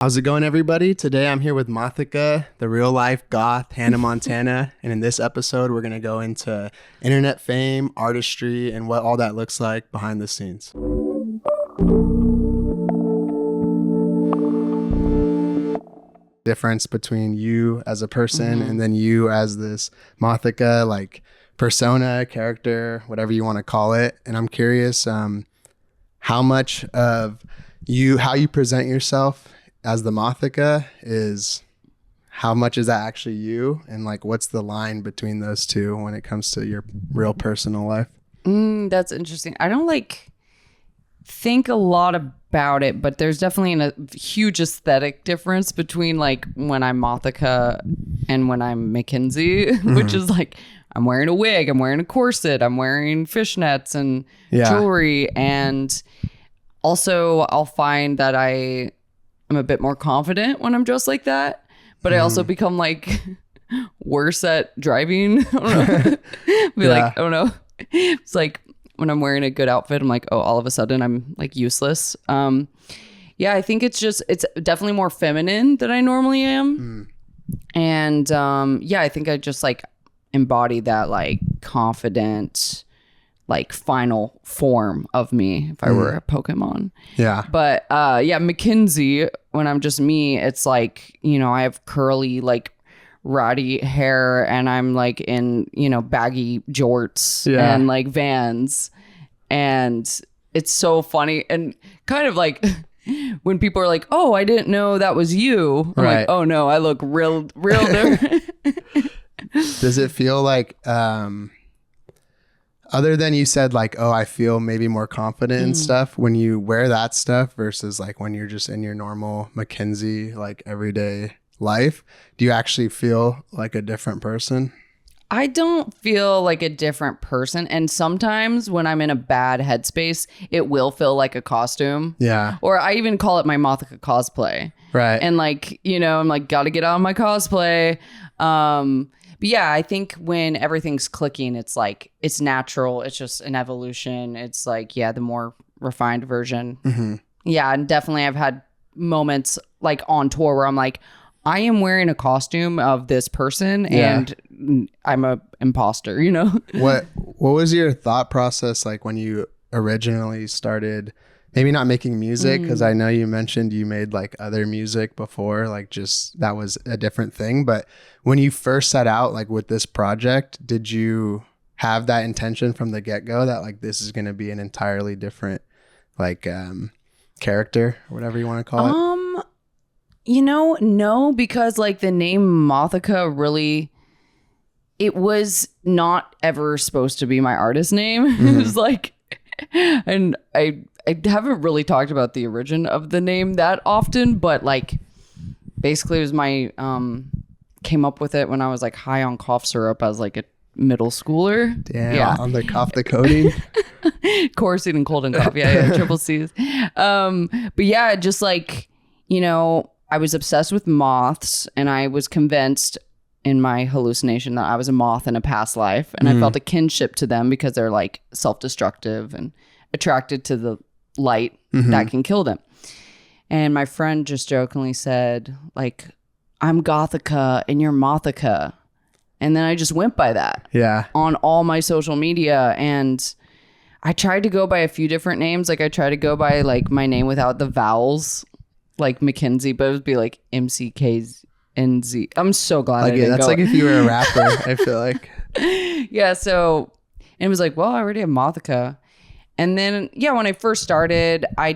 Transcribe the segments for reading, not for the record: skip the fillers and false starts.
How's it going, everybody? Today I'm here with Mothica, the real life goth Hannah Montana. And in this episode, we're going to go into internet fame, artistry, and what all that looks like behind the scenes. Difference between you as a person and then you as this Mothica, like persona, character, whatever you want to call it. And I'm curious how much of you, how you present yourself as the Mothica is, how much is that actually you, and like what's the line between those two when it comes to your real personal life? That's interesting. I don't think a lot about it, but there's definitely a huge aesthetic difference between like when I'm Mothica and when I'm Mackenzie, which is like I'm wearing a wig, I'm wearing a corset, I'm wearing fishnets and jewelry, and also I'll find that I'm a bit more confident when I'm dressed like that, but I also become like worse at driving. I don't know. I don't know. It's like when I'm wearing a good outfit, I'm like, oh, all of a sudden I'm like useless. I think it's definitely more feminine than I normally am. And I think I just like embody that like confident, like final form of me if I were a Pokemon. Yeah. But Mackenzie, when I'm just me, it's like, I have curly, like ratty hair and I'm like in, baggy jorts and like Vans. And it's so funny and kind of like when people are like, oh, I didn't know that was you. I'm like, oh no, I look real different. Does it feel like, other than you said like, oh, I feel maybe more confident and stuff when you wear that stuff versus like when you're just in your normal Mackenzie, like everyday life, do you actually feel like a different person? I don't feel like a different person. And sometimes when I'm in a bad headspace, it will feel like a costume. Yeah. Or I even call it my Mothica cosplay. Right. And like, I'm like, gotta get on my cosplay. But yeah, I think when everything's clicking, it's like, it's natural. It's just an evolution. It's like, the more refined version. Yeah, and definitely I've had moments like on tour where I'm like, I am wearing a costume of this person and I'm a imposter, What was your thought process like when you originally started, maybe not making music, because I know you mentioned you made like other music before, like just that was a different thing. But when you first set out like with this project, did you have that intention from the get-go that like this is going to be an entirely different like character or whatever you want to call it? No, because like the name Mothica really, it was not ever supposed to be my artist name. It was like, and I haven't really talked about the origin of the name that often, but like basically it was my came up with it when I was like high on cough syrup as like a middle schooler. Damn, on the cough, the codeine. Corset and cold and cough. Triple C's. But yeah, just like, I was obsessed with moths and I was convinced in my hallucination that I was a moth in a past life. And I felt a kinship to them because they're like self-destructive and attracted to the light that can kill them. And my friend just jokingly said like, I'm Gothica and you're Mothica. And then I just went by that on all my social media. And I tried to go by a few different names. Like I tried to go by like my name without the vowels, like Mackenzie, but it would be like MCKNZ. I'm so glad I didn't that's go. like if you were a rapper, I feel like. So and it was like, well, I already have Mothica. And then, when I first started, I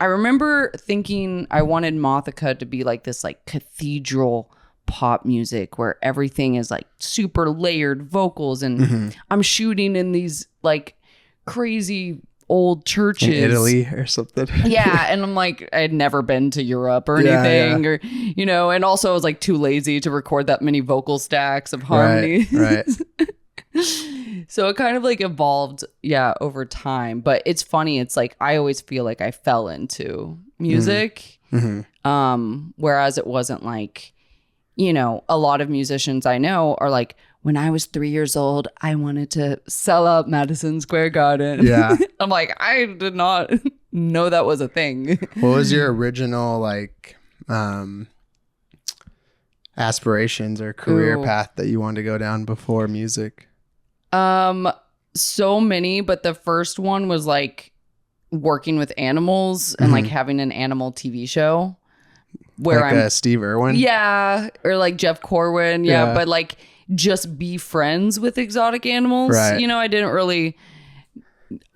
remember thinking I wanted Mothica to be like this like cathedral pop music where everything is like super layered vocals and I'm shooting in these like crazy old churches. In Italy or something. And I'm like, I'd never been to Europe or anything or, and also I was like too lazy to record that many vocal stacks of harmony. Right. So it kind of like evolved, over time. But it's funny. It's like, I always feel like I fell into music. Whereas it wasn't like, a lot of musicians I know are like, when I was 3 years old, I wanted to sell out Madison Square Garden. Yeah. I'm like, I did not know that was a thing. What was your original like aspirations or career Ooh. path that you wanted to go down before music? So many, but the first one was like working with animals and like having an animal TV show where like Steve Irwin? Yeah, or like Jeff Corwin. Yeah, Yeah. but like just be friends with exotic animals. Right. You know,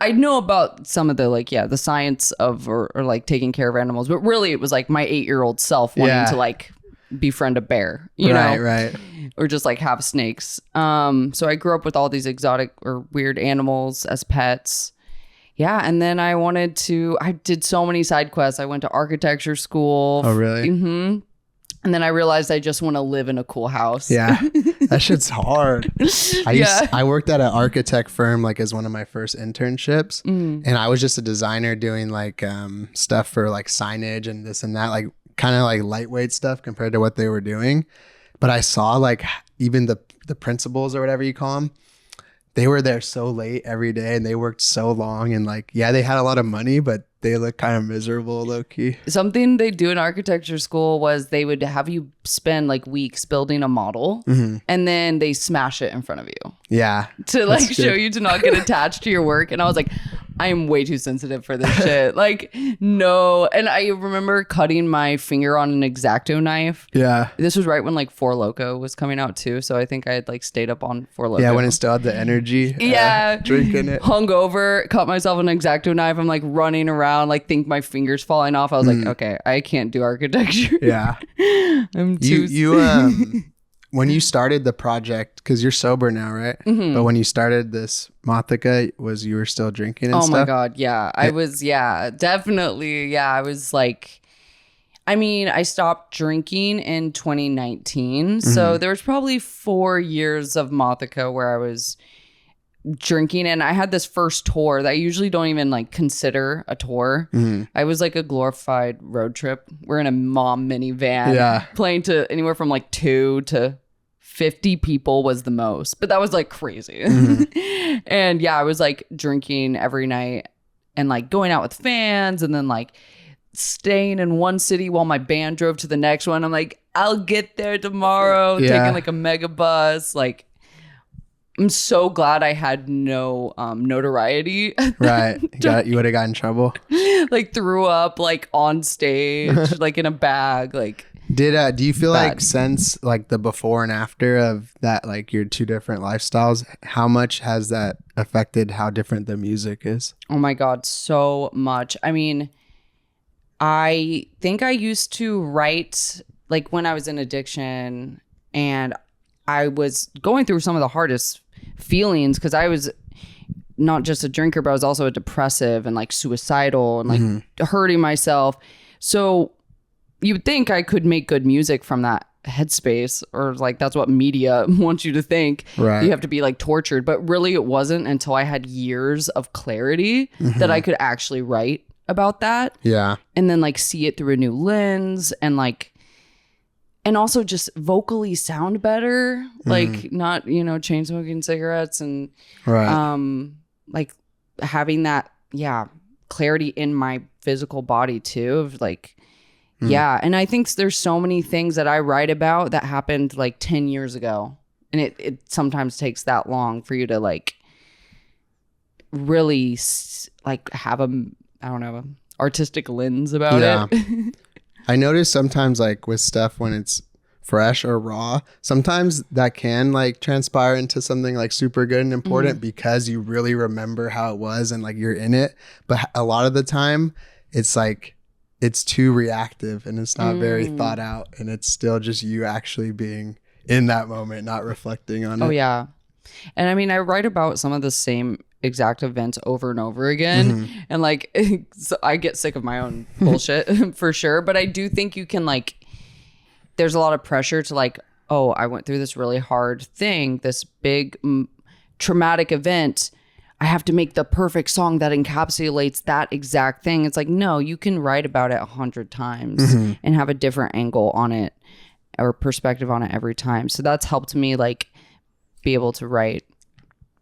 I know about some of the like, the science of or like taking care of animals, but really it was like my 8-year-old self wanting to like befriend a bear, you know? Right. Or just like have snakes. So I grew up with all these exotic or weird animals as pets. Yeah, and then I did so many side quests. I went to architecture school. Oh, really? Mm-hmm. And then I realized I just want to live in a cool house. Yeah, that shit's hard. I worked at an architect firm like as one of my first internships, and I was just a designer doing like stuff for like signage and this and that, like kind of like lightweight stuff compared to what they were doing. But I saw like even the principals or whatever you call them, they were there so late every day and they worked so long, and like, yeah, they had a lot of money, but they look kind of miserable, low key. Something they do in architecture school was they would have you spend like weeks building a model, and then they smash it in front of you. Yeah. To like show you to not get attached to your work. And I was like, I am way too sensitive for this shit. Like, no. And I remember cutting my finger on an X-Acto knife. Yeah. This was right when like Four Loko was coming out too. So I think I had like stayed up on Four Loko. Yeah, when it still had the energy. Drinking it. Hungover, cut myself an X-Acto knife. I'm like running around, like think my finger's falling off. I was like, okay, I can't do architecture. Yeah. I'm too... You when you started the project, because you're sober now, right? But when you started this Mothica, you were still drinking and stuff? Oh my God, yeah. I was, definitely. Yeah, I was like, I mean, I stopped drinking in 2019. So there was probably 4 years of Mothica where I was drinking, and I had this first tour that I usually don't even like consider a tour. I was like a glorified road trip. We're in a mom minivan playing to anywhere from like 2 to 50 people was the most, but that was like crazy. And yeah, I was like drinking every night and like going out with fans, and then like staying in one city while my band drove to the next one. I'm like, I'll get there tomorrow, taking like a mega bus. Like, I'm so glad I had no notoriety. Right. You would have got in trouble. Like threw up like on stage, like in a bag. Like, do you feel like since like the before and after of that, like your two different lifestyles, how much has that affected how different the music is? Oh my God, so much. I mean, I think I used to write like when I was in addiction, and I was going through some of the hardest feelings because I was not just a drinker, but I was also a depressive and like suicidal and like hurting myself. So you would think I could make good music from that headspace, or like that's what media wants you to think. Right. You have to be like tortured, but really it wasn't until I had years of clarity that I could actually write about that. Yeah. And then like see it through a new lens, and like, and also just vocally sound better, like not, chain smoking cigarettes, and like having that, clarity in my physical body too, of like, and I think there's so many things that I write about that happened like 10 years ago, and it sometimes takes that long for you to like really like have a artistic lens about it. I notice sometimes like with stuff when it's fresh or raw, sometimes that can like transpire into something like super good and important because you really remember how it was and like you're in it. But a lot of the time it's like it's too reactive and it's not very thought out, and it's still just you actually being in that moment, not reflecting on it. Oh yeah. And I mean, I write about some of the same exact events over and over again, and like so I get sick of my own bullshit for sure, but I do think you can like, there's a lot of pressure to like, oh, I went through this really hard thing, this big traumatic event, I have to make the perfect song that encapsulates that exact thing. It's like, no, you can write about it 100 times and have a different angle on it or perspective on it every time. So that's helped me like be able to write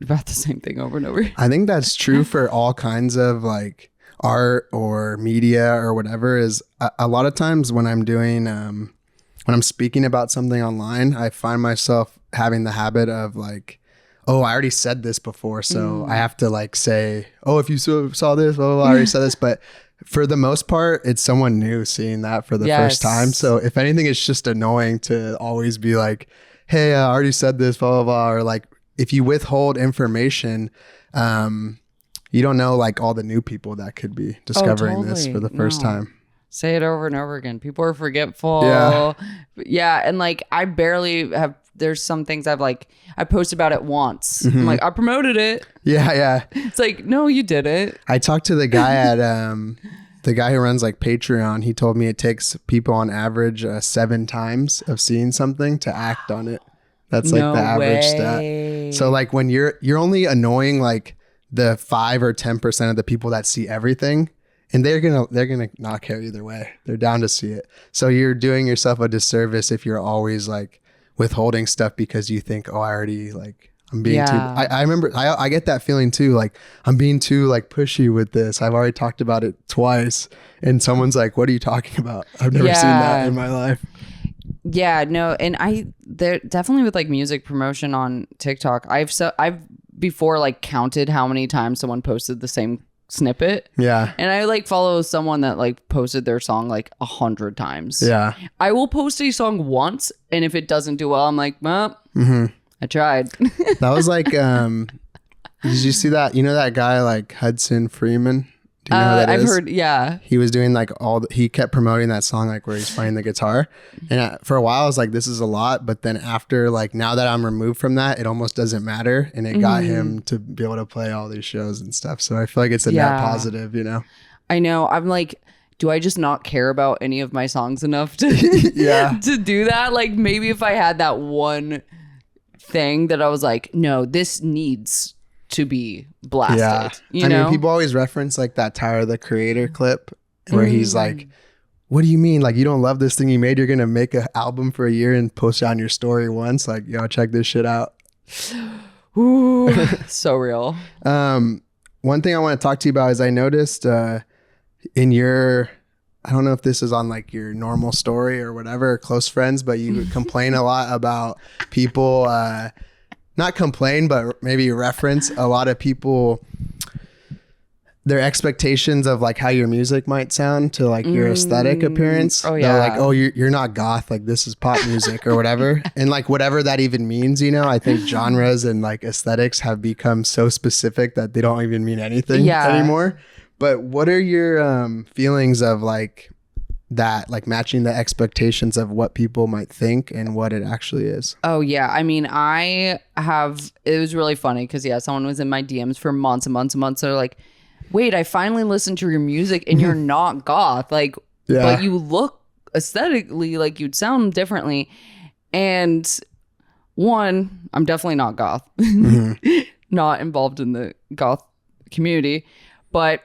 about the same thing over and over. I think that's true for all kinds of like art or media or whatever is a lot of times when I'm doing when I'm speaking about something online, I find myself having the habit of like, oh, I already said this before, so I have to like say, oh, if you saw this, blah, blah, blah, I already said this. But for the most part, it's someone new seeing that for the first time. So if anything, it's just annoying to always be like, hey, I already said this, blah, blah, blah. Or like if you withhold information, you don't know like all the new people that could be discovering this for the first time. Say it over and over again. People are forgetful. Yeah. And like, I barely have, there's some things I've like, I posted about it once. I'm like, I promoted it. Yeah. It's like, no, you didn't. I talked to the guy at, the guy who runs like Patreon. He told me it takes people on average 7 times of seeing something to act on it. That's like the average stat. So like when you're only annoying like the 5 or 10% of the people that see everything. And they're gonna not care either way. They're down to see it. So you're doing yourself a disservice if you're always like withholding stuff because you think, oh, I already like I'm being too. I remember I get that feeling too. Like I'm being too like pushy with this. I've already talked about it twice, and someone's like, "What are you talking about? I've never seen that in my life." Yeah, no, and there definitely with like music promotion on TikTok. I've before like counted how many times someone posted the same snippet. Yeah. And I like follow someone that like posted their song like 100 times. Yeah. I will post a song once, and if it doesn't do well, I'm like, well, I tried. That was like, did you see that? You know that guy like Hudson Freeman? Do you know who that is? I've heard, yeah. He was doing like he kept promoting that song like where he's playing the guitar. And for a while I was like, this is a lot. But then after like now that I'm removed from that, it almost doesn't matter. And it got him to be able to play all these shows and stuff. So I feel like it's a net positive, you know? I know. I'm like, do I just not care about any of my songs enough to, to do that? Like maybe if I had that one thing that I was like, no, this needs to be blasted. You know? Mean, people always reference like that Tyler the Creator clip where he's like, what do you mean? Like, you don't love this thing you made? You're going to make an album for a year and post it on your story once? Like, yo, check this shit out. Ooh, so real. One thing I want to talk to you about is I noticed in your, I don't know if this is on like your normal story or whatever, or close friends, but you complain a lot about people, not complain, but maybe reference a lot of people, their expectations of like how your music might sound to like your aesthetic appearance. Oh yeah. They're like, oh, you're not goth, like this is pop music or whatever. And like whatever that even means, you know, I think genres and like aesthetics have become so specific that they don't even mean anything anymore. But what are your feelings of like that, like matching the expectations of what people might think and what it actually is? Oh yeah. I mean, it was really funny because someone was in my DMs for months and months and months. They're like, wait, I finally listened to your music and you're not goth. Like, but you look aesthetically like you'd sound differently. And one, I'm definitely not goth, not involved in the goth community, but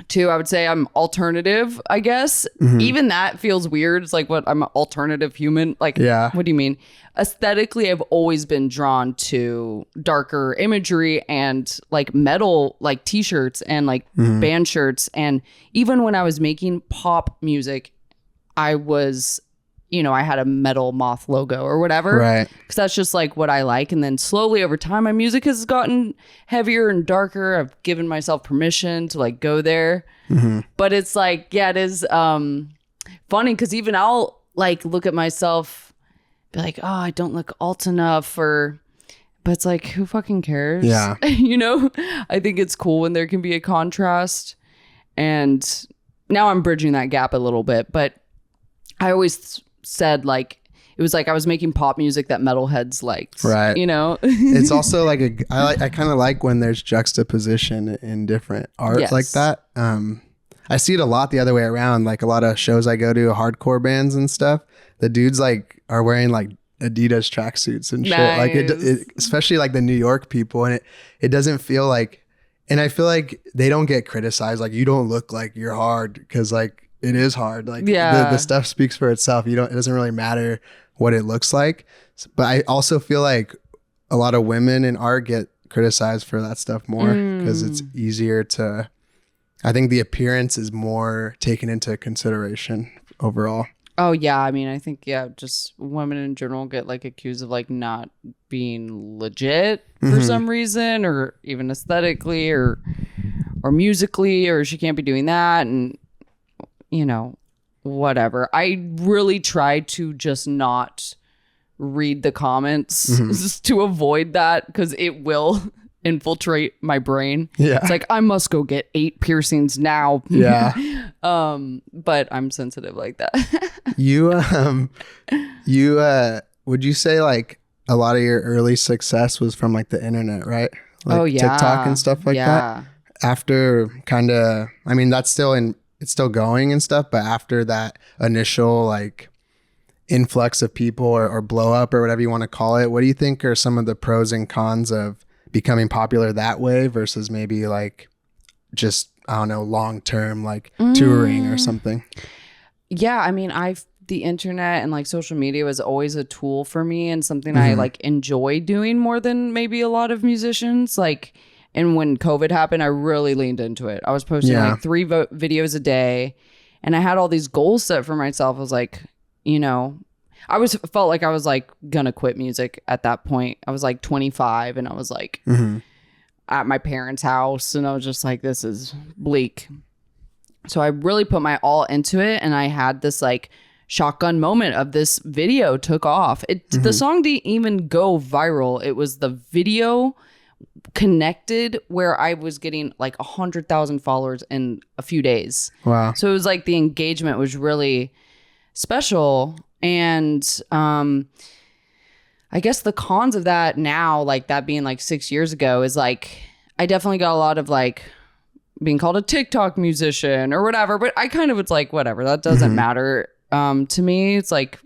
2, I would say I'm alternative, I guess. Even that feels weird. It's like, what, I'm an alternative human? Like, what do you mean? Aesthetically, I've always been drawn to darker imagery and like metal, like t-shirts and like band shirts. And even when I was making pop music, I was, you know, I had a metal moth logo or whatever. Right. Because that's just like what I like. And then slowly over time, my music has gotten heavier and darker. I've given myself permission to like go there. But it's like, it is funny because even I'll like look at myself, be like, oh, I don't look alt enough, but it's like, who fucking cares? Yeah. You know, I think it's cool when there can be a contrast. And now I'm bridging that gap a little bit, but I always said like it was like I was making pop music that metalheads liked, right? You know, it's also like I kind of like when there's juxtaposition in different art like that. I see it a lot the other way around. Like a lot of shows I go to, hardcore bands and stuff, the dudes like are wearing like Adidas tracksuits and shit. Like it, especially like the New York people, and it doesn't feel like. And I feel like they don't get criticized. Like you don't look like you're hard because like. It is hard. Like the stuff speaks for itself. It doesn't really matter what it looks like. But I also feel like a lot of women in art get criticized for that stuff more because it's easier to I think the appearance is more taken into consideration overall. Oh yeah, I mean, I think just women in general get like accused of like not being legit for some reason, or even aesthetically, or musically, or she can't be doing that, and you know, whatever. I really try to just not read the comments just to avoid that, because it will infiltrate my brain. Yeah. It's like, I must go get 8 piercings now. Yeah. But I'm sensitive like that. you would you say like a lot of your early success was from like the internet, right? Like TikTok and stuff like that. After kind of, I mean, it's still going and stuff, but after that initial like influx of people or blow up or whatever you want to call it, what do you think are some of the pros and cons of becoming popular that way versus maybe like just, I don't know, long term like touring or something? Yeah, I mean, the internet and like social media was always a tool for me, and something I like enjoy doing more than maybe a lot of musicians. Like, and when COVID happened, I really leaned into it. I was posting like 3 videos a day, and I had all these goals set for myself. I was like, you know, felt like I was like gonna quit music at that point. I was like 25, and I was like at my parents' house, and I was just like, this is bleak. So I really put my all into it, and I had this like shotgun moment of this video took off. The song didn't even go viral. It was the video connected where I was getting like 100,000 followers in a few days. Wow. So it was like the engagement was really special. And I guess the cons of that now, like that being like 6 years ago, is like I definitely got a lot of like being called a TikTok musician or whatever, but I kind of was like, whatever, that doesn't matter to me. It's like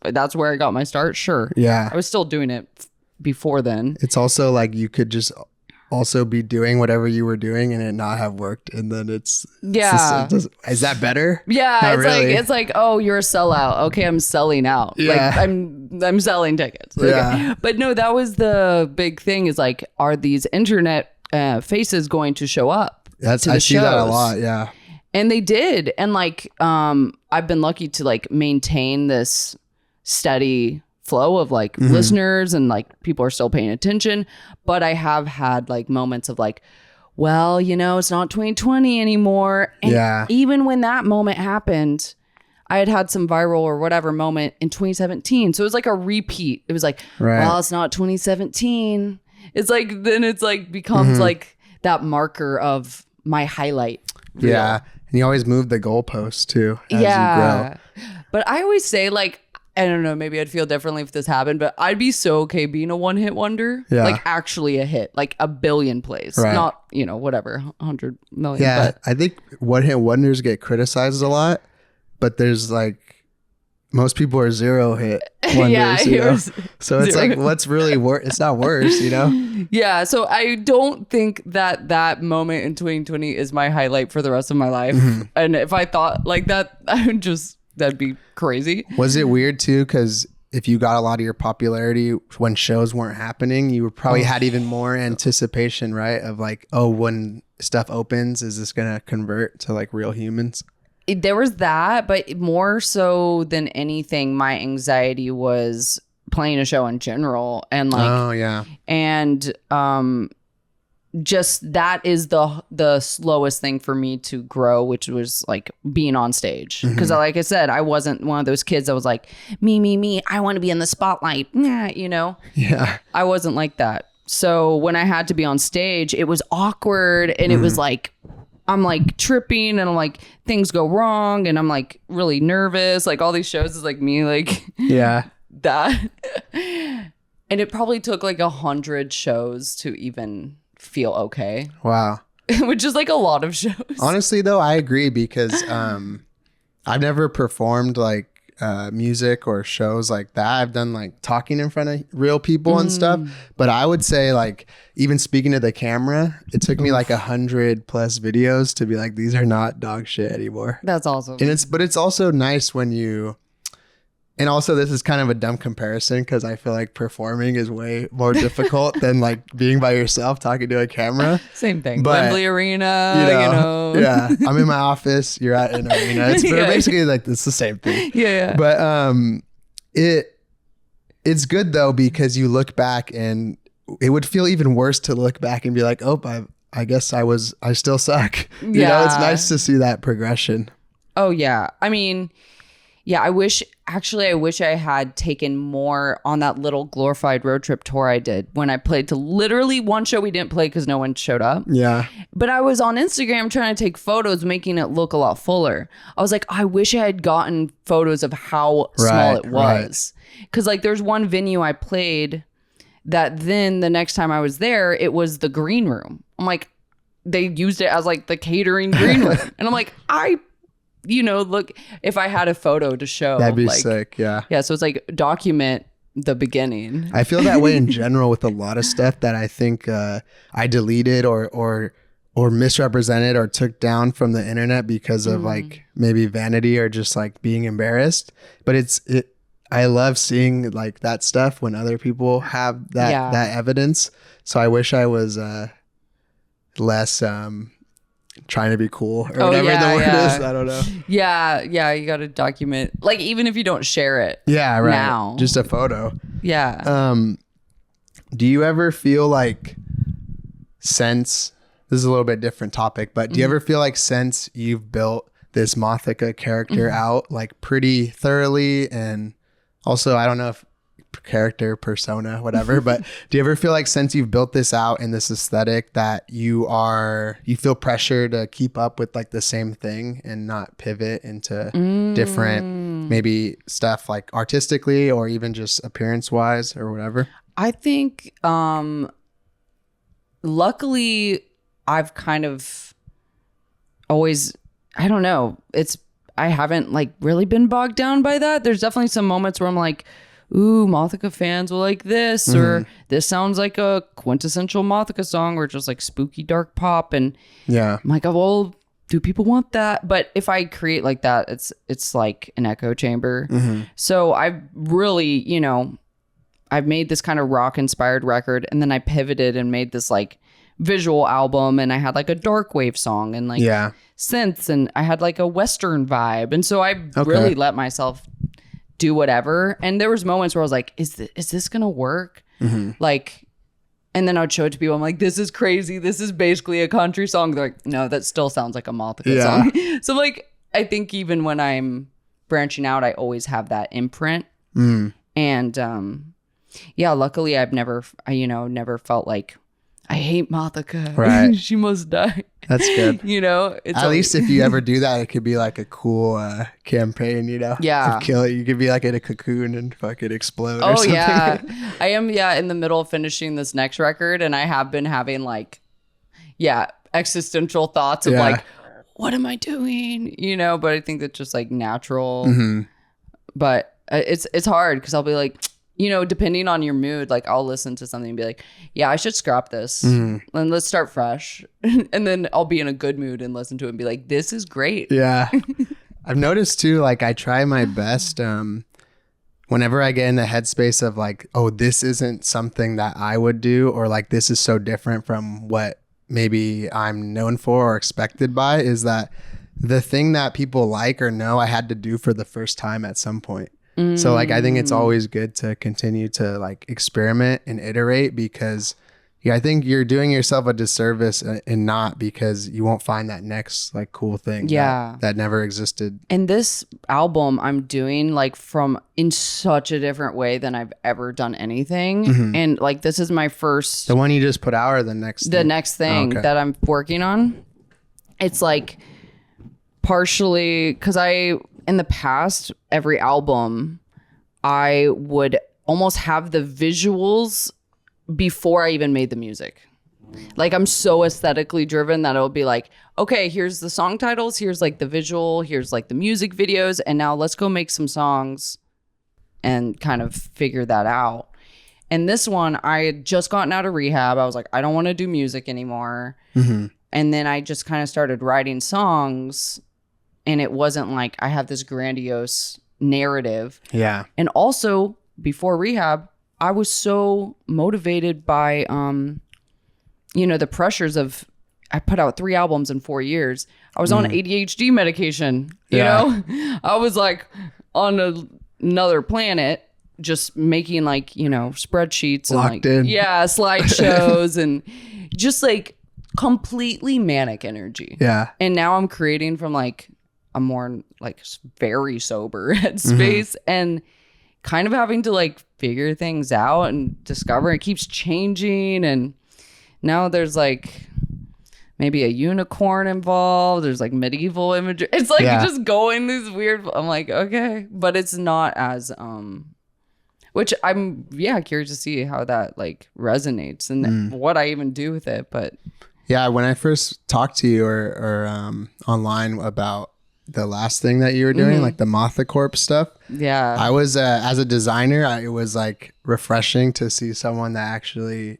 that's where I got my start. Sure. Yeah. I was still doing it before then. It's also like you could just also be doing whatever you were doing and it not have worked, and then is that better? Yeah, not it's really. like it's like, oh, you're a sellout. Okay, I'm selling out. Yeah. Like I'm selling tickets. Like, Yeah. But no, that was the big thing, is like, are these internet faces going to show up? I see that a lot. Yeah. And they did. And like I've been lucky to like maintain this steady flow of like listeners, and like people are still paying attention. But I have had like moments of like, well, you know, it's not 2020 anymore. And even when that moment happened, I had some viral or whatever moment in 2017. So it was like a repeat. It was like, well, it's not 2017. It's like, then it's like becomes like that marker of my highlight reel. Yeah. And you always move the goalposts too as you grow. But I always say, like, I don't know, maybe I'd feel differently if this happened, but I'd be so okay being a one-hit wonder. Yeah. Like actually a hit, like a billion plays. Right. Not, you know, whatever, 100 million. Yeah. But I think one-hit wonders get criticized a lot, but there's like, most people are 0-hit wonders, you know? So it's like, what's really worse? It's not worse, you know? Yeah. So I don't think that moment in 2020 is my highlight for the rest of my life. And if I thought like that, that'd be crazy. Was it weird too? Because if you got a lot of your popularity when shows weren't happening, you probably had even more anticipation, right? Of like, oh, when stuff opens, is this going to convert to like real humans? There was that, but more so than anything, my anxiety was playing a show in general, and like, and just that is the slowest thing for me to grow, which was like being on stage. Because like I said, I wasn't one of those kids that was like, me, I want to be in the spotlight, you know? Yeah. I wasn't like that. So when I had to be on stage, it was awkward, and it was like, I'm like tripping, and I'm like, things go wrong, and I'm like really nervous. Like all these shows is like me, like that. And it probably took like 100 shows to even feel okay. Wow. Which is like a lot of shows. Honestly though, I agree, because I've never performed like music or shows like that. I've done like talking in front of real people and stuff, but I would say like even speaking to the camera, it took me like 100 plus videos to be like, these are not dog shit anymore. That's awesome. And it's also nice when And also, this is kind of a dumb comparison because I feel like performing is way more difficult than like being by yourself talking to a camera. Same thing. But, Wembley Arena, you know. Yeah, I'm in my office. You're at an arena. It's basically like it's the same thing. Yeah. But it's good though because you look back and it would feel even worse to look back and be like, oh, I guess I still suck. You know, it's nice to see that progression. Oh yeah. I mean, yeah, I wish I had taken more on that little glorified road trip tour I did when I played to literally one show we didn't play because no one showed up. Yeah. But I was on Instagram trying to take photos, making it look a lot fuller. I was like, I wish I had gotten photos of how small it was. Because like there's one venue I played that then the next time I was there, it was the green room. I'm like, they used it as like the catering green room. And I'm like, look, if I had a photo to show. That'd be like, sick, yeah. Yeah, so it's like document the beginning. I feel that way in general with a lot of stuff that I think I deleted or misrepresented or took down from the internet because of like maybe vanity or just like being embarrassed. But I love seeing like that stuff when other people have that evidence. So I wish I was less trying to be cool or whatever the word is. I don't know. Yeah, you got to document, like even if you don't share it. Yeah, right. Now. Just a photo. Yeah. Do you ever feel like since this is a little bit different topic, but do you ever feel like since you've built this Mothica character out like pretty thoroughly, and also I don't know if character, persona, whatever, but do you ever feel like since you've built this out in this aesthetic that you feel pressure to keep up with like the same thing and not pivot into different maybe stuff like artistically or even just appearance wise or whatever? I think luckily I've kind of always, I don't know, I haven't like really been bogged down by that. There's definitely some moments where I'm like, ooh, Mothica fans will like this, or this sounds like a quintessential Mothica song, or just like spooky dark pop. And yeah, I'm like, oh, well, do people want that? But if I create like that, it's like an echo chamber. So I've really, I've made this kind of rock inspired record, and then I pivoted and made this like visual album, and I had like a dark wave song and like synths, and I had like a Western vibe. And so I really let myself do whatever. And there was moments where I was like, is this gonna work? Like, and then I'd show it to people. I'm like, this is crazy. This is basically a country song. They're like, no, that still sounds like a Mothica song. So like, I think even when I'm branching out, I always have that imprint. And luckily I've never felt like I hate Mothica. Right. She must die. That's good. It's at least if you ever do that, it could be like a cool campaign, Yeah. Kill it. You could be like in a cocoon and fucking explode or something. Yeah. I am, in the middle of finishing this next record, and I have been having like, existential thoughts of like, what am I doing? But I think that's just like natural. But it's hard because I'll be like, depending on your mood, like I'll listen to something and be like, yeah, I should scrap this and let's start fresh. And then I'll be in a good mood and listen to it and be like, this is great. Yeah. I've noticed too, like I try my best whenever I get in the headspace of like, oh, this isn't something that I would do, or like this is so different from what maybe I'm known for or expected by, is that the thing that people like or know I had to do for the first time at some point. So like I think it's always good to continue to like experiment and iterate, because I think you're doing yourself a disservice and not, because you won't find that next like cool thing that never existed. And this album I'm doing like in such a different way than I've ever done anything. And like this is my first, the one you just put out, or the next thing that I'm working on. It's like partially because in the past, every album, I would almost have the visuals before I even made the music. Like I'm so aesthetically driven that it'll be like, okay, here's the song titles, here's like the visual, here's like the music videos, and now let's go make some songs and kind of figure that out. And this one, I had just gotten out of rehab. I was like, I don't want to do music anymore. And then I just kind of started writing songs. And it wasn't like I have this grandiose narrative. Yeah. And also before rehab, I was so motivated by, the pressures of, I put out 3 albums in 4 years. I was on ADHD medication, you know? I was like on another planet, just making like, spreadsheets and Locked in. slideshows and just like completely manic energy. Yeah. And now I'm creating from like a more like very sober headspace and kind of having to like figure things out and discover. It keeps changing, and now there's like maybe a unicorn involved. There's like medieval imagery. It's like just going these weird. I'm like, okay, but it's not as which I'm curious to see how that like resonates and what I even do with it. But yeah, when I first talked to you or online about the last thing that you were doing, like the Mothica stuff. Yeah. I was, as a designer, it was like refreshing to see someone that actually,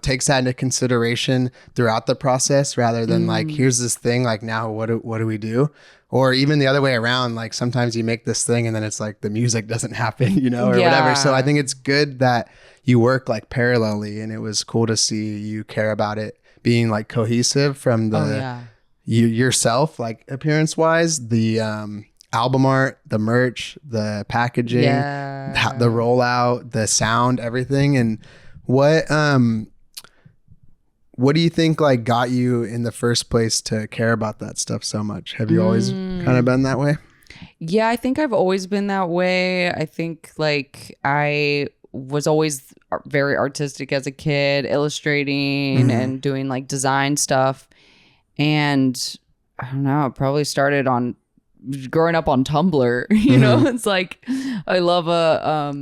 takes that into consideration throughout the process rather than like, here's this thing, like now what do we do? Or even the other way around, like sometimes you make this thing and then it's like the music doesn't happen, or whatever. So I think it's good that you work like parallelly, and it was cool to see you care about it being like cohesive from the yourself, like appearance wise, the album art, the merch, the packaging, the rollout, the sound, everything. And what do you think like got you in the first place to care about that stuff so much? Have you always kind of been that way? Yeah, I think I've always been that way. I think like I was always very artistic as a kid, illustrating and doing like design stuff. And I don't know, it probably started on growing up on Tumblr. It's like I love a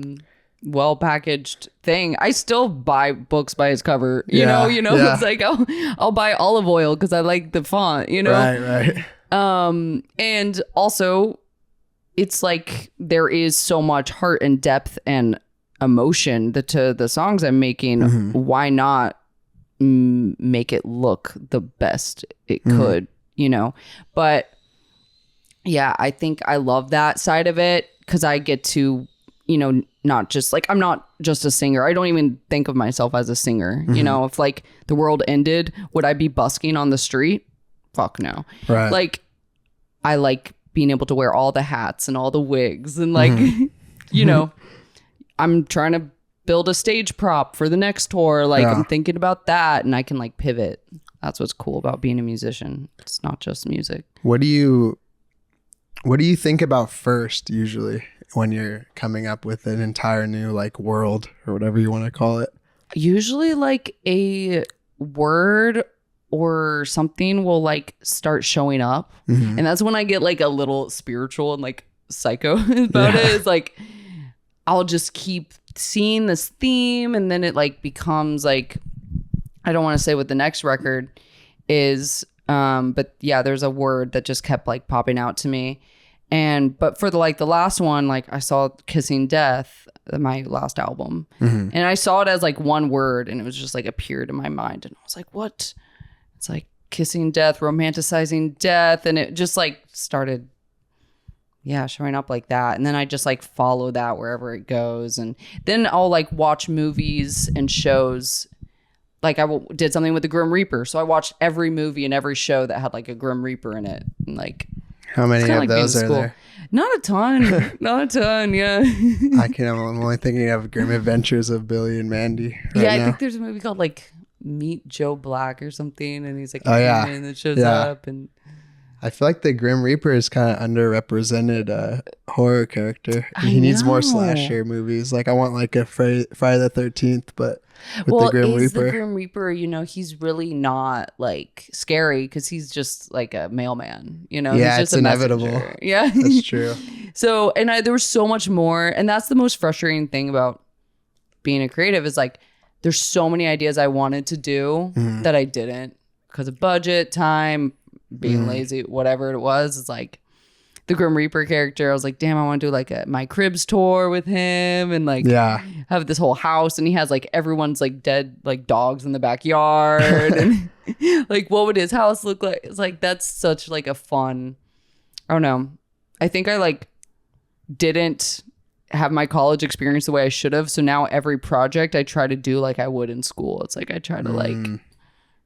well packaged thing. I still buy books by its cover. It's like I'll buy olive oil because I like the font. Right. And also it's like there is so much heart and depth and emotion to the songs I'm making. Why not make it look the best it could, but yeah, I think I love that side of it because I get to, not just like, I'm not just a singer. I don't even think of myself as a singer. If like the world ended, would I be busking on the street? Fuck no. Right. Like I like being able to wear all the hats and all the wigs and like, I'm trying to build a stage prop for the next tour. Like I'm thinking about that, and I can like pivot. That's what's cool about being a musician. It's not just music. What do you think about first usually when you're coming up with an entire new like world or whatever you want to call it? Usually like a word or something will like start showing up. And that's when I get like a little spiritual and like psycho about it. It's like I'll just keep seeing this theme, and then it like becomes like, I don't want to say what the next record is, but yeah, there's a word that just kept like popping out to me. But for the last one, like I saw Kissing Death, my last album, and I saw it as like one word, and it was just like appeared in my mind, and I was like, what? It's like kissing death, romanticizing death, and it just like started showing up like that. And then I just like follow that wherever it goes. And then I'll like watch movies and shows. Like I did something with the Grim Reaper. So I watched every movie and every show that had like a Grim Reaper in it. And like, how many of like those are there? Not a ton. Not a ton. Yeah. I'm only thinking of Grim Adventures of Billy and Mandy. I think there's a movie called like Meet Joe Black or something. And he's like, and that shows up. And I feel like the Grim Reaper is kind of underrepresented horror character. He needs more slasher movies. Like I want like a Friday the 13th, but with the Grim Reaper. The Grim Reaper, he's really not like scary because he's just like a mailman. He's just it's inevitable. Messenger. Yeah, that's true. So, and there was so much more, and that's the most frustrating thing about being a creative is like there's so many ideas I wanted to do that I didn't because of budget, time, being lazy, whatever it was. It's like the Grim Reaper character. I was like, damn, I want to do like my Cribs tour with him and like have this whole house, and he has like everyone's like dead like dogs in the backyard and like what would his house look like? It's like that's such like a fun, I don't know. I think I like didn't have my college experience the way I should have. So now every project I try to do like I would in school. It's like I try to like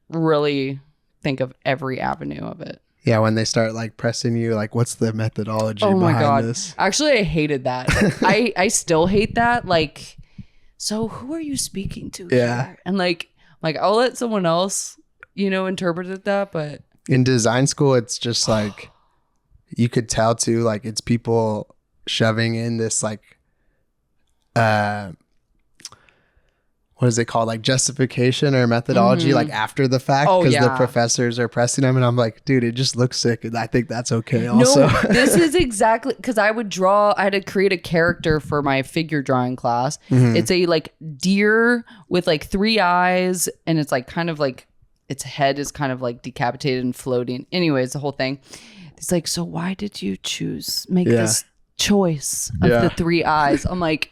really think of every avenue of it. Yeah, when they start like pressing you, like, what's the methodology Oh my behind God. this? Actually, I hated that. I still hate that. Like, so who are you speaking to here? And like I'll let someone else, you know, interpret it that, but in design school, it's just like, you could tell too, like it's people shoving in this like, what is it called? Like justification or methodology, like after the fact, because the professors are pressing them. And I'm like, dude, it just looks sick. And I think that's okay also. No, this is exactly, because I had to create a character for my figure drawing class. It's a like deer with like 3 eyes. And it's like kind of like its head is kind of like decapitated and floating. Anyways, the whole thing. It's like, so why did you make this choice of the 3 eyes? I'm like,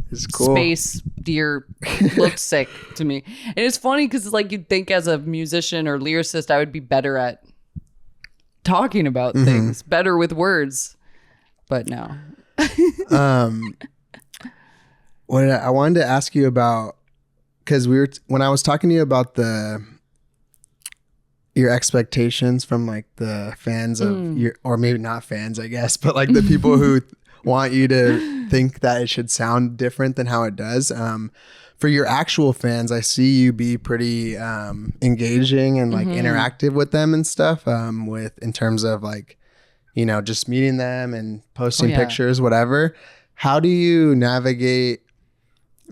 it's cool. Space deer looks sick to me. And it's funny because it's like you'd think as a musician or lyricist I would be better at talking about things, better with words, but no. What I wanted to ask you about, because when I was talking to you about your expectations from like the fans of your, or maybe not fans, I guess, but like the people who want you to think that it should sound different than how it does. For your actual fans, I see you be pretty engaging and like interactive with them and stuff, in terms of like, you know, just meeting them and posting pictures, whatever. How do you navigate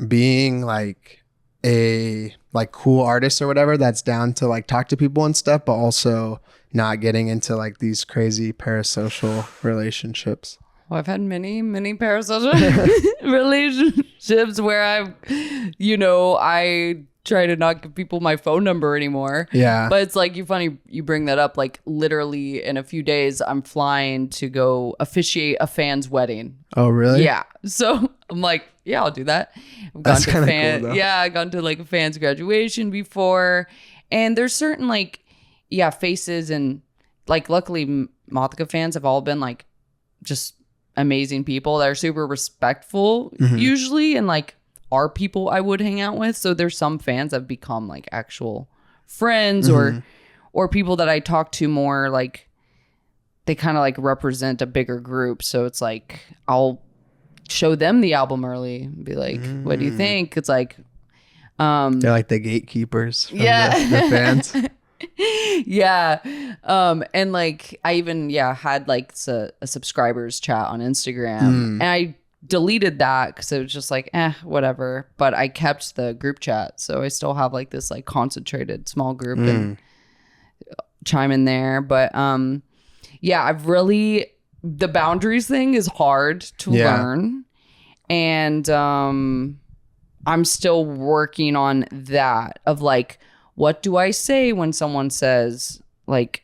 being like a like cool artist or whatever that's down to like talk to people and stuff, but also not getting into like these crazy parasocial relationships? Well, I've had many parasocial relationships where I try to not give people my phone number anymore. Yeah. But it's like, you bring that up. Like literally in a few days, I'm flying to go officiate a fan's wedding. Oh, really? Yeah. So I'm like, yeah, I'll do that. That's kind of cool, though. Yeah, I've gone to like a fan's graduation before. And there's certain like, faces, and like luckily Mothica fans have all been like just amazing people that are super respectful usually, and like are people I would hang out with. So there's some fans that have become like actual friends or people that I talk to more, like they kind of like represent a bigger group. So it's like I'll show them the album early and be like, what do you think? It's like they're like the gatekeepers from the fans. Yeah. And like I even had like a subscribers chat on Instagram, and I deleted that because it was just like whatever, but I kept the group chat, so I still have like this like concentrated small group and chime in there. But I've really, the boundaries thing is hard to learn, and I'm still working on that of like, what do I say when someone says like,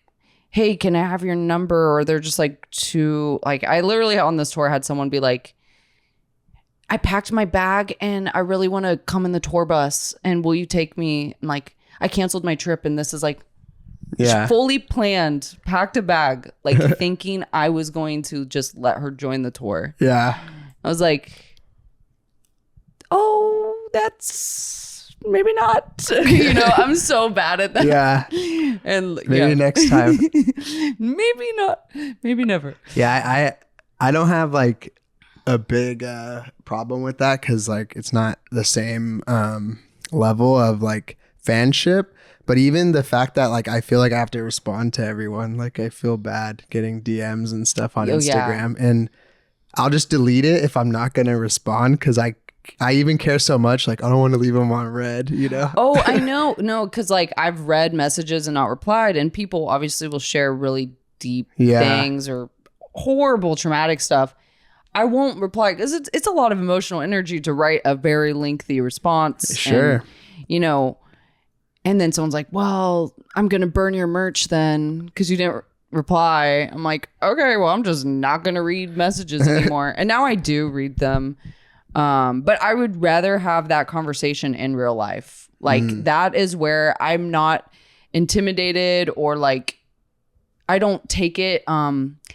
hey, can I have your number? Or they're just like I literally on this tour had someone be like, I packed my bag and I really want to come in the tour bus, and will you take me? And like, I canceled my trip, and this is like fully planned, packed a bag, like thinking I was going to just let her join the tour. Yeah. I was like, oh, that's maybe not. You know, I'm so bad at that. Yeah. And maybe next time. Maybe not. Maybe never. Yeah, I don't have like a big problem with that, because like it's not the same level of like fanship. But even the fact that like I feel like I have to respond to everyone, like I feel bad getting DMs and stuff on Instagram, and I'll just delete it if I'm not gonna respond, because I even care so much, like I don't want to leave them on red, you know? Oh, I know. No, because like I've read messages and not replied, and people obviously will share really deep things or horrible traumatic stuff. I won't reply because it's a lot of emotional energy to write a very lengthy response. Sure. And, you know, and then someone's like, well, I'm going to burn your merch then because you didn't reply. I'm like, okay, well, I'm just not going to read messages anymore. And now I do read them. But I would rather have that conversation in real life. Like that is where I'm not intimidated, or like I don't take it.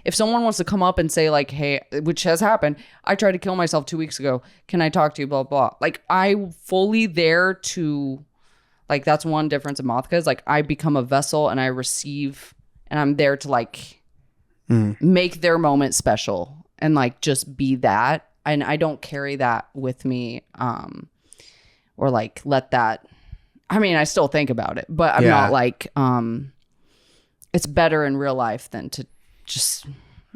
If someone wants to come up and say like, hey, which has happened, I tried to kill myself 2 weeks ago. Can I talk to you? Blah, blah. Like I fully there to like, that's one difference in Mothica is like, I become a vessel and I receive and I'm there to like make their moment special and like, just be that. And I don't carry that with me. Or like, let that, I mean, I still think about it, but I'm not like, it's better in real life than to just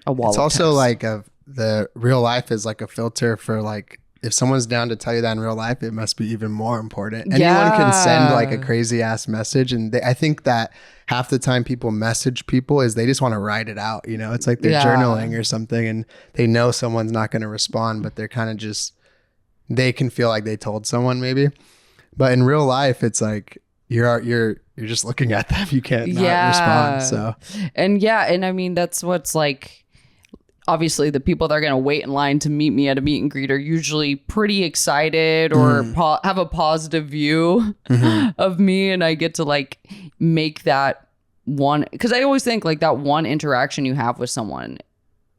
a wall. It's also like the real life is like a filter for like, if someone's down to tell you that in real life, it must be even more important. Anyone can send like a crazy ass message. And I think that half the time people message people is they just want to write it out. You know, it's like they're journaling or something and they know someone's not going to respond, but they're kind of just, they can feel like they told someone maybe. But in real life, it's like you're just looking at them. You can't not respond. So and I mean that's what's like. Obviously, the people that are going to wait in line to meet me at a meet and greet are usually pretty excited or have a positive view of me, and I get to like make that one, because I always think like that one interaction you have with someone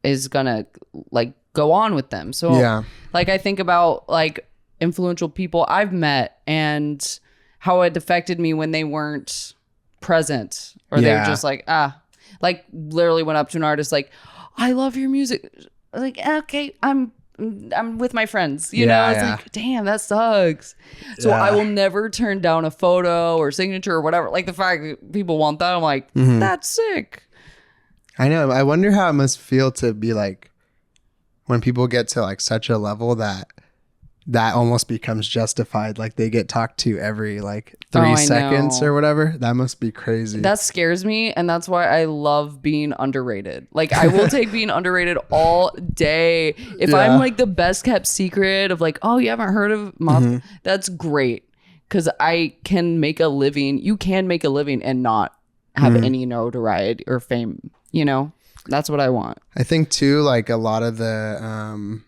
is gonna like go on with them. So like I think about like influential people I've met and how it affected me when they weren't present or they were just like, like literally went up to an artist like, I love your music. Like, okay, I'm with my friends, you know? It's like, damn, that sucks. So I will never turn down a photo or signature or whatever. Like the fact that people want that, I'm like, that's sick. I know. I wonder how it must feel to be like when people get to like such a level that almost becomes justified. Like they get talked to every like 3 seconds or whatever. That must be crazy. That scares me. And that's why I love being underrated. Like I will take being underrated all day. If I'm like the best kept secret of like, oh, you haven't heard of Moth, that's great. Cause I can make a living. You can make a living and not have any notoriety or fame, you know? That's what I want. I think too, like a lot of the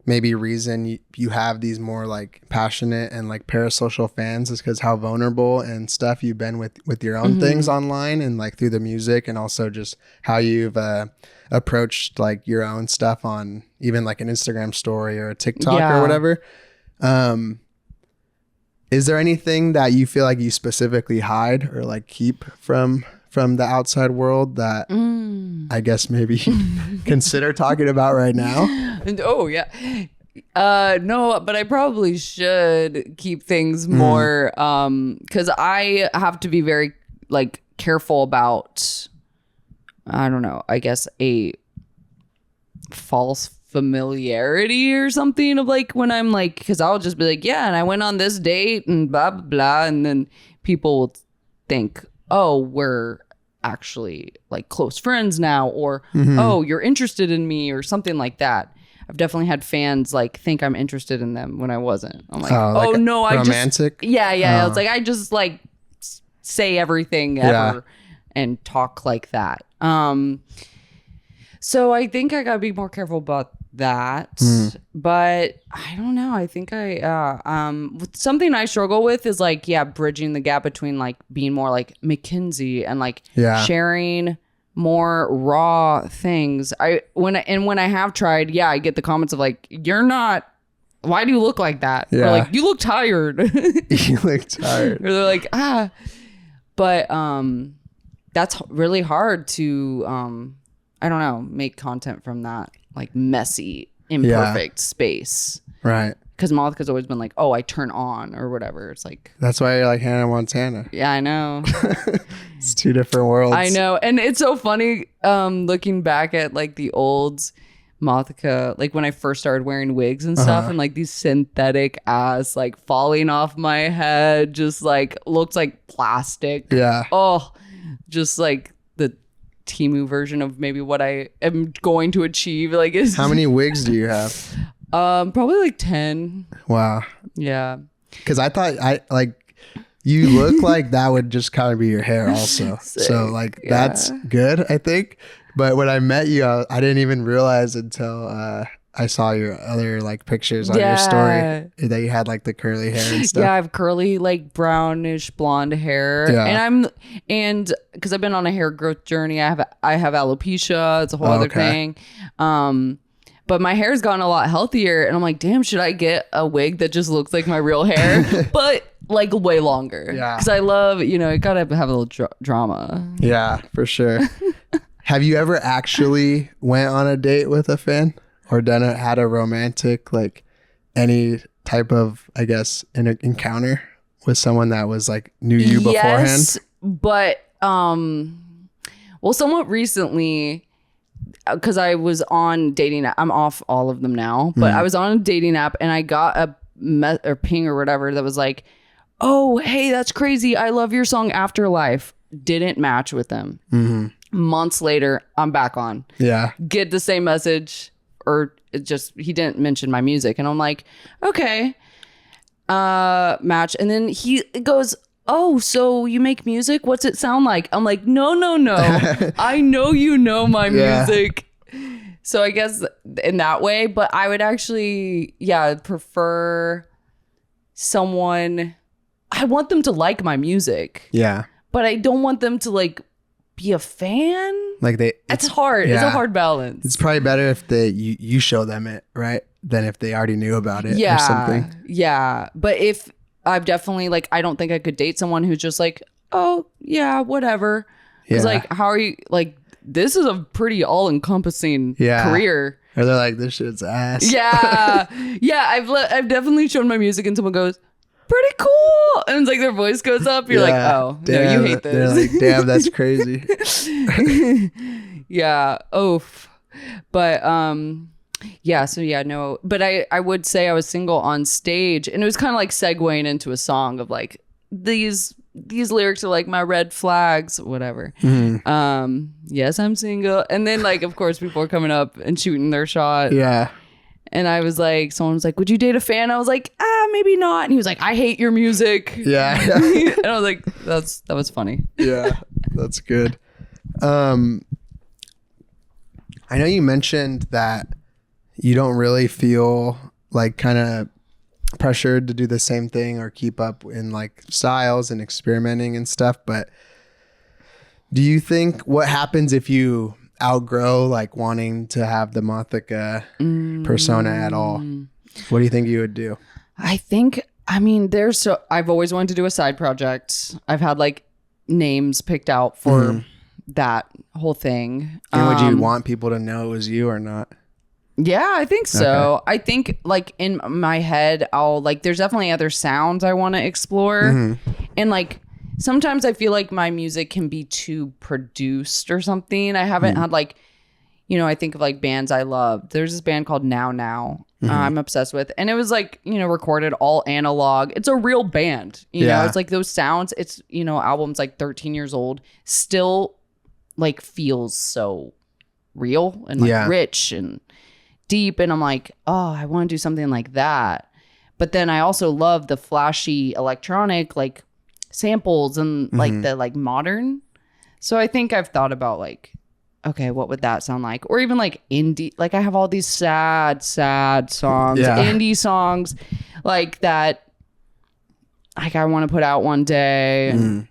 maybe reason you have these more like passionate and like parasocial fans is because how vulnerable and stuff you've been with your own things online and like through the music, and also just how you've approached like your own stuff on even like an Instagram story or a TikTok or whatever. Is there anything that you feel like you specifically hide or like keep from the outside world that I guess maybe consider talking about right now? Oh yeah. No, but I probably should keep things more because I have to be very like careful about, I don't know, I guess a false familiarity or something of like when I'm like, because I'll just be like, yeah, and I went on this date and blah blah blah, and then people will think, oh, we're actually like close friends now, or oh, you're interested in me or something like that. I've definitely had fans like think I'm interested in them when I wasn't. I'm like, oh no, I romantic? It's like I just like say everything ever and talk like that. So I think I gotta be more careful about that. But I don't know. I think something I struggle with is like, bridging the gap between like being more like McKinsey and like sharing more raw things. When I have tried, I get the comments of like, you're not, why do you look like that? Or like, you look tired. You look tired. Or they're like, but that's really hard to I don't know, make content from that like messy, imperfect space. Right. Because Mothica's always been like, oh, I turn on or whatever. It's like, that's why you're like Hannah Montana. Yeah, I know. It's two different worlds. I know. And it's so funny looking back at like the old Mothica, like when I first started wearing wigs and stuff, and like these synthetic ass like falling off my head, just like looks like plastic. Yeah. Oh, just like the Temu version of maybe what I am going to achieve. Like, how many wigs do you have? Probably like 10. Wow. Yeah. Because I thought you look like that would just kind of be your hair also. So like that's good, I think. But when I met you, I didn't even realize until I I saw your other like pictures on your story that you had like the curly hair and stuff. Yeah, I have curly like brownish blonde hair. Yeah. And because I've been on a hair growth journey, I have alopecia. It's a whole other thing. But my hair's gotten a lot healthier, and I'm like, damn, should I get a wig that just looks like my real hair, but like way longer? Yeah. Because I love, you know, it gotta have a little drama. Yeah, for sure. Have you ever actually went on a date with a fan or had a romantic, like any type of, I guess, encounter with someone that was like knew you beforehand? Yes, but well, somewhat recently, because I was on dating app. I'm off all of them now, but I was on a dating app and I got a or ping or whatever that was like, oh, hey, that's crazy. I love your song Afterlife. Didn't match with them. Months later, I'm back on. Yeah. Get the same message, or it just, he didn't mention my music. And I'm like, okay, match. And then he goes, oh, so you make music? What's it sound like? I'm like, no. I know you know my music. So I guess in that way, but I would actually, prefer someone. I want them to like my music. Yeah. But I don't want them to like be a fan. Like it's hard. Yeah. It's a hard balance. It's probably better if you show them it, right? Than if they already knew about it or something. Yeah. But if I've definitely like, I don't think I could date someone who's just like, oh yeah, whatever. It's like, how are you, like, this is a pretty all-encompassing career. Or they're like, this shit's ass. Yeah. I've definitely shown my music and someone goes, pretty cool. And it's like their voice goes up. You're like, oh, damn, no, you hate this. They're like, damn, that's crazy. Yeah. Oof. But, no. But I would say I was single on stage, and it was kind of like segueing into a song of like, these lyrics are like my red flags, whatever. Yes, I'm single. And then like, of course, people are coming up and shooting their shot. Yeah. And I was like, someone was like, would you date a fan? I was like, maybe not. And he was like, I hate your music. Yeah. And I was like, that was funny. Yeah, that's good. I know you mentioned that you don't really feel like kind of pressured to do the same thing or keep up in like styles and experimenting and stuff. But do you think what happens if you outgrow like wanting to have the Mothica persona at all? What do you think you would do? I've always wanted to do a side project. I've had like names picked out for that whole thing. And would you want people to know it was you or not? Yeah, I think so. Okay. I think like in my head, I'll like, there's definitely other sounds I want to explore. And like, sometimes I feel like my music can be too produced or something. I haven't had like, you know, I think of like bands I love. There's this band called Now. I'm obsessed with. And it was like, you know, recorded all analog. It's a real band. You know, it's like those sounds. It's, you know, albums like 13 years old. Still like feels so real and like rich and deep. And I'm like, oh, I want to do something like that. But then I also love the flashy electronic like samples and like the like modern. So I think I've thought about like, okay, what would that sound like? Or even like indie, like I have all these sad songs, indie songs like that, like I want to put out one day. And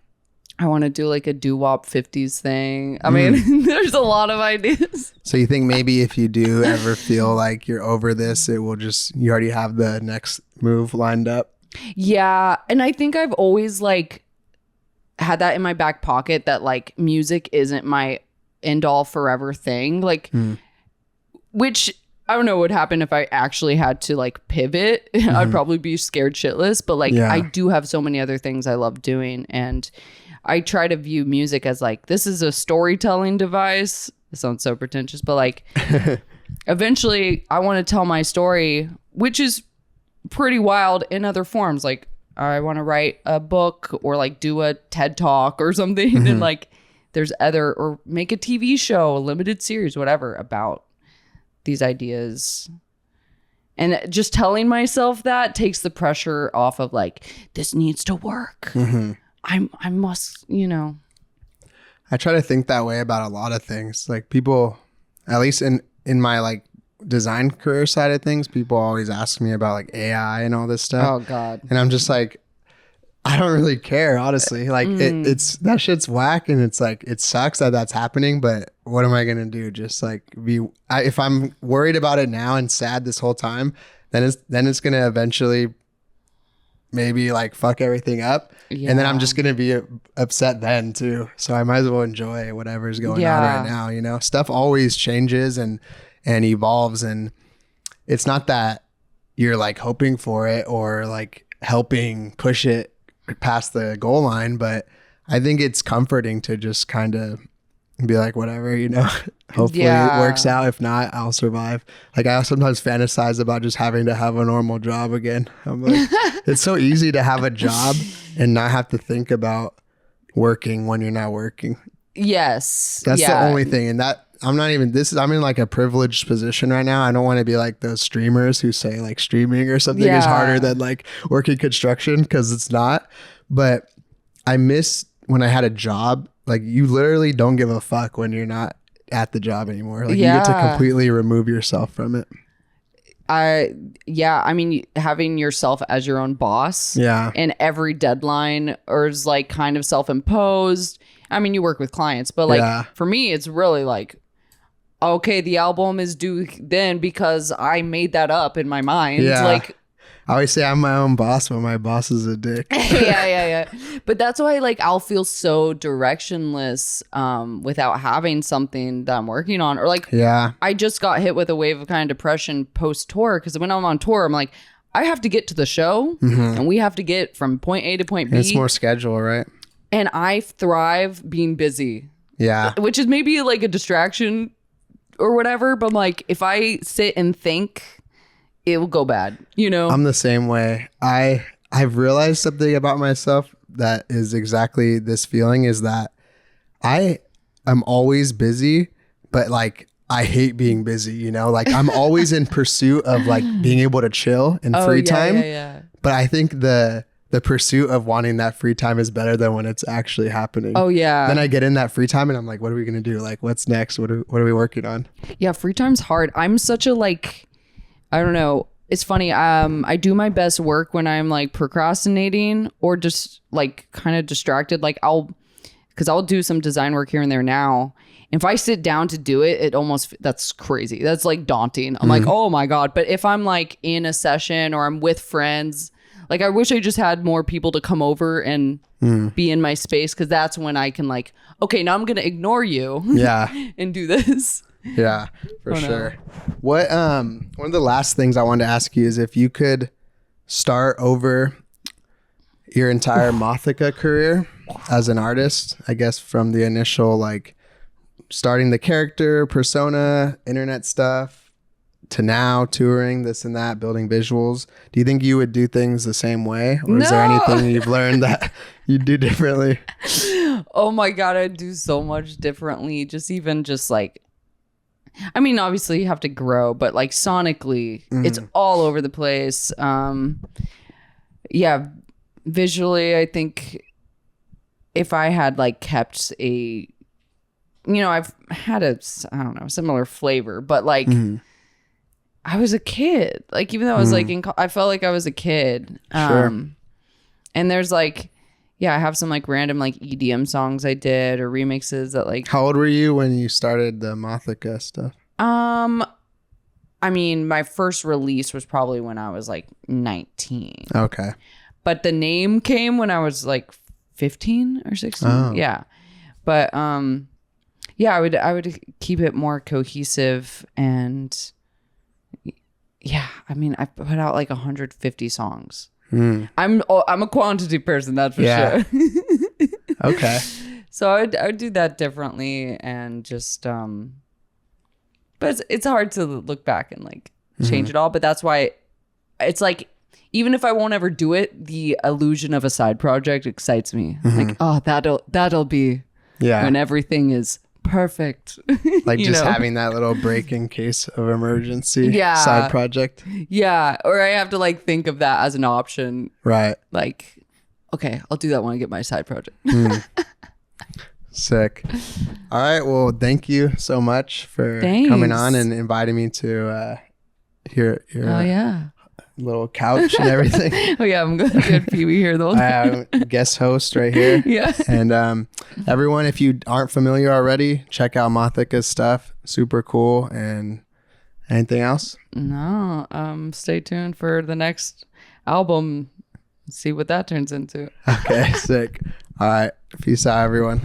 I want to do like a doo-wop 50s thing. I mean, there's a lot of ideas. So you think maybe if you do ever feel like you're over this, it will just, you already have the next move lined up? Yeah. And I think I've always like had that in my back pocket that like music isn't my end all forever thing. Like, which I don't know what would happen if I actually had to like pivot. I'd probably be scared shitless. But like, I do have so many other things I love doing. And I try to view music as like, this is a storytelling device. It sounds so pretentious, but like, eventually I want to tell my story, which is pretty wild in other forms. Like I want to write a book or like do a TED talk or something. And like there's other, or make a TV show, a limited series, whatever, about these ideas. And just telling myself that takes the pressure off of like, this needs to work. I must, you know. I try to think that way about a lot of things. Like people, at least in my like design career side of things, people always ask me about like AI and all this stuff. Oh God. And I'm just like, I don't really care, honestly. Like it's that shit's whack, and it's like it sucks that that's happening. But what am I gonna do? Just like if I'm worried about it now and sad this whole time, then it's gonna eventually maybe like fuck everything up, and then I'm just gonna be upset then too. So I might as well enjoy whatever's going on right now. You know, stuff always changes and evolves, and it's not that you're like hoping for it or like helping push it past the goal line, but I think it's comforting to just kind of be like, whatever, you know, hopefully it works out. If not, I'll survive. Like I sometimes fantasize about just having to have a normal job again. I'm like, it's so easy to have a job and not have to think about working when you're not working. Yes. That's the only thing. And that I'm in like a privileged position right now. I don't want to be like those streamers who say like streaming or something is harder than like working construction, because it's not. But I miss when I had a job. Like you literally don't give a fuck when you're not at the job anymore. Like you get to completely remove yourself from it. I mean, having yourself as your own boss. Yeah. And every deadline or is like kind of self-imposed. I mean, you work with clients, but like for me, it's really like, okay, the album is due then because I made that up in my mind. Yeah. Like I always say I'm my own boss, but my boss is a dick. yeah. But that's why like I'll feel so directionless without having something that I'm working on. Or like I just got hit with a wave of kind of depression post-tour, because when I'm on tour, I'm like, I have to get to the show and we have to get from point A to point B. It's more schedule, right? And I thrive being busy. Yeah. Which is maybe like a distraction or whatever, but like if I sit and think, it will go bad, you know? I'm the same way. I've realized something about myself that is exactly this feeling, is that I am always busy, but like I hate being busy, you know? Like I'm always in pursuit of like being able to chill and free time. But I think the pursuit of wanting that free time is better than when it's actually happening. Oh yeah. Then I get in that free time and I'm like, what are we going to do? Like, what's next? What are we working on? Yeah. Free time's hard. I'm such a like, I don't know. It's funny. I do my best work when I'm like procrastinating or just like kind of distracted. Like I'll do some design work here and there now. If I sit down to do it, that's crazy. That's like daunting. I'm like, oh my God. But if I'm like in a session or I'm with friends, like I wish I just had more people to come over and be in my space, because that's when I can like, okay, now I'm going to ignore you and do this. Yeah, for sure. No. What one of the last things I wanted to ask you is if you could start over your entire Mothica career as an artist, I guess from the initial like starting the character, persona, internet stuff, to now touring, this and that, building visuals, do you think you would do things the same way? Or is there anything you've learned that you do differently? Oh my God, I'd do so much differently. Just like, I mean, obviously you have to grow, but like sonically, it's all over the place. Yeah, visually, I think if I had like kept I've had I don't know, similar flavor, but like I was a kid. Like even though I was like I felt like I was a kid. Sure. And there's like, I have some like random like EDM songs I did or remixes that like. How old were you when you started the Mothica stuff? I mean, my first release was probably when I was like 19. Okay. But the name came when I was like 15 or 16. Oh. Yeah. But I would keep it more cohesive, and I mean, I put out like 150 songs. I'm a quantity person, that's for sure. Okay. So I would do that differently, and just but it's hard to look back and like change it all. But that's why it's like, even if I won't ever do it, the illusion of a side project excites me. Like, oh, that'll be when everything is perfect. Like just having that little break in case of emergency side project. Yeah. Or I have to like think of that as an option. Right. Like, okay, I'll do that when I get my side project. Sick. All right. Well, thank you so much for coming on and inviting me to your little couch and everything. Oh yeah, I'm good Pee Wee here the whole time. I am guest host right here. Yeah. And everyone, if you aren't familiar already, check out Mothica's stuff. Super cool. And anything else? No. Stay tuned for the next album. See what that turns into. Okay, sick. All right. Peace out, everyone.